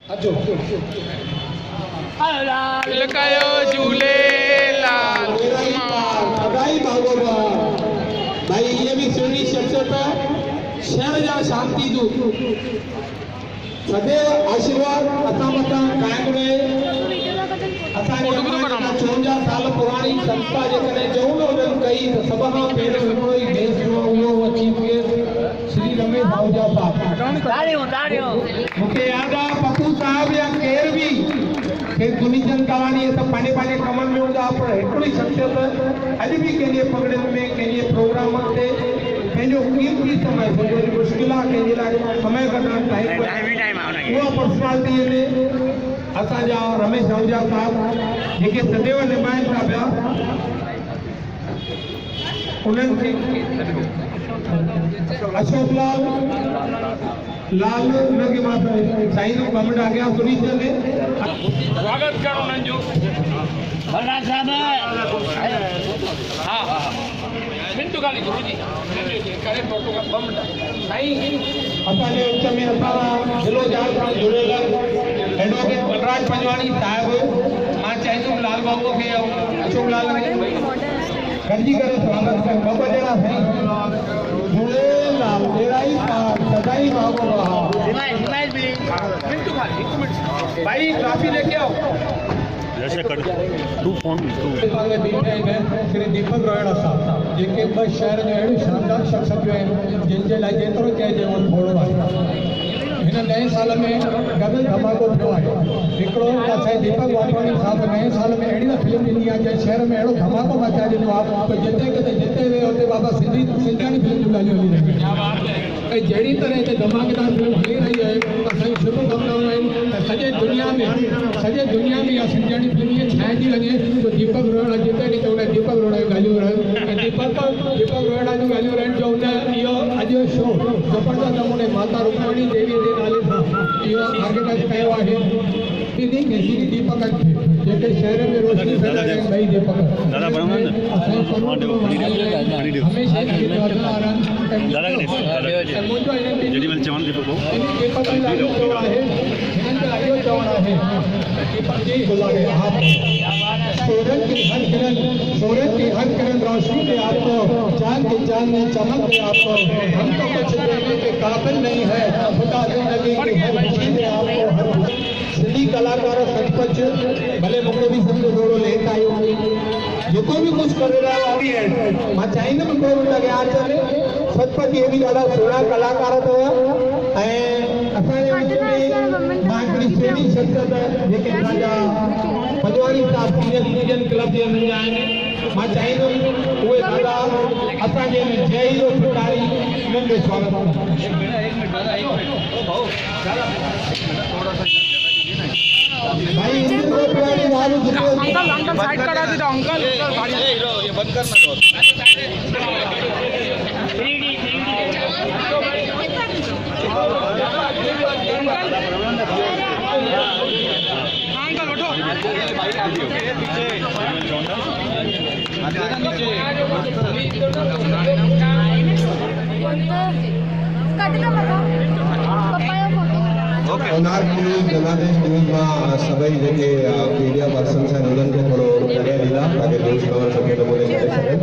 अचो लकायो झूलेलाल अदाई भागोबा भाई ये भी सुनी शख्सियत शहर जा शांति दू सदैव आशीर्वाद असा मता कायम रहे। असांजे 54 साल पुरानी संस्था जेकॾहिं चऊं न उन्हनि कई त सभ खां पहिरियों हिकिड़ो ई देश जो उहो चीफ गेस्ट श्री रमेश आहूजा साहब। मूंखे यादि आहे पप्पू साहब या केर बि के दुनिचंद तवानी ये सब पाने पाने कमन में हूंदा पर हिकिड़ी शख्सियत अॼु बि कंहिंजे पगड़ियुनि में कंहिंजे प्रोग्रामनि ते पंहिंजो कीमती समय समझो मुश्किल आहे कंहिंजे लाइ समय कढणु टाइम उहा पर्सनालिटी आहिनि असांजा रमेश आहूजा साहब जेके सदैव निभाइनि था पिया। उन्हनि खे अशोक लाल उनखे मां साईं जो कमु अॻियां सुनी छॾे स्वागत करो उन्हनि जो भला साहब। हा हा मिंटू खाली गुरुजी करे फोटो का बम साईं असांजे विच में असां जिलो जाल सां जुड़ियल एडवोकेट बलराज पंजवाणी साहिब। मां चाहींदुमि लाल बाबू खे अशोक लाल खे गॾिजी करे स्वागत कयो। ॿ ॼणा साईं झूलेलाल तेराई पार सदाई बाबू मिंटू खाली 1 मिनट भाई ट्रॉफी लेके आओ। जैसे कर तू फोन तू श्री दीपक रोहिड़ा साहब जेके ॿ शहर जो अहिड़ियूं शानदार शख़्सियतूं आहिनि जिन जे लाइ जेतिरो चइजे उहो थोरो आहे। हिन नए साल में डबल धमाको थियो आहे। हिकिड़ो असांजे दीपक वाटवाणी साहब नए साल में अहिड़ी न फिल्म ॾिनी आहे जंहिं शहर में अहिड़ो धमाको मचाए ॾिनो आहे त जिते किथे जिते वियो हुते बाबा सिंधियाणी फिल्म जूं ॻाल्हियूं हली रहियूं आहिनि। ऐं जहिड़ी तरह हिते धमाकेदार फिल्म हली रही आहे असांजी शुभकामनाऊं आहिनि त सॼे दुनिया में इहा सिंधियाणी फिल्म ईअं छाइजी वञे त दीपक रोहिड़ा जिते ॾिठो उन दीपक रोहिड़ा जूं ॻाल्हियूं रहनि ऐं दीपक रोहिड़ा जूं ॻाल्हियूं रहनि जो उन इहो अॼु शो ज़बरदस्त नमूने माता रुक्मणी देवीअ जे नाले सां इहो ऑर्गेनाइज़ कयो आहे। श्री दीपक खे जेके शहर में रोशनी फैलाए ॿई दीपक हमेशह सूरज की हर किरण रोशनी दे आपको चांद की चांदनी चमक दे आपको। हम तो कुछ देने के काबिल नहीं है खुदा जिंदगी की हर खुशी दे आपको। सिंधी कलाकार सचपच भले मूंखे बि सम्झो थोरो लेट आयो जेको बि कुझु करे रहिया आहे मां चाहींदुमि कोई बि अॻियां अचनि। सचपच इहे बि ॾाढा सुहिणा कलाकार अथव ऐं असांजे विच में मां हिकिड़ी सुहिणी शख़्सियत जेके असांजा पंजवाणी साहब सीनियर सिटीजन क्लब जे अंदरि आहिनि मां चाहींदुमि उहे थोरा असांजे जय जो फिटारी उन्हनि जो स्वागत भाई अंकल साइड करा दीजिए अंकल ये बंद करना अंकल उठो जनादेश न्यूज़ में सभी जेके मीडिया पर्सन उन्हनि खे थोरो जॻह ॾींदा ताकि न्यूज़ कवर सुठे नमूने करे सघनि।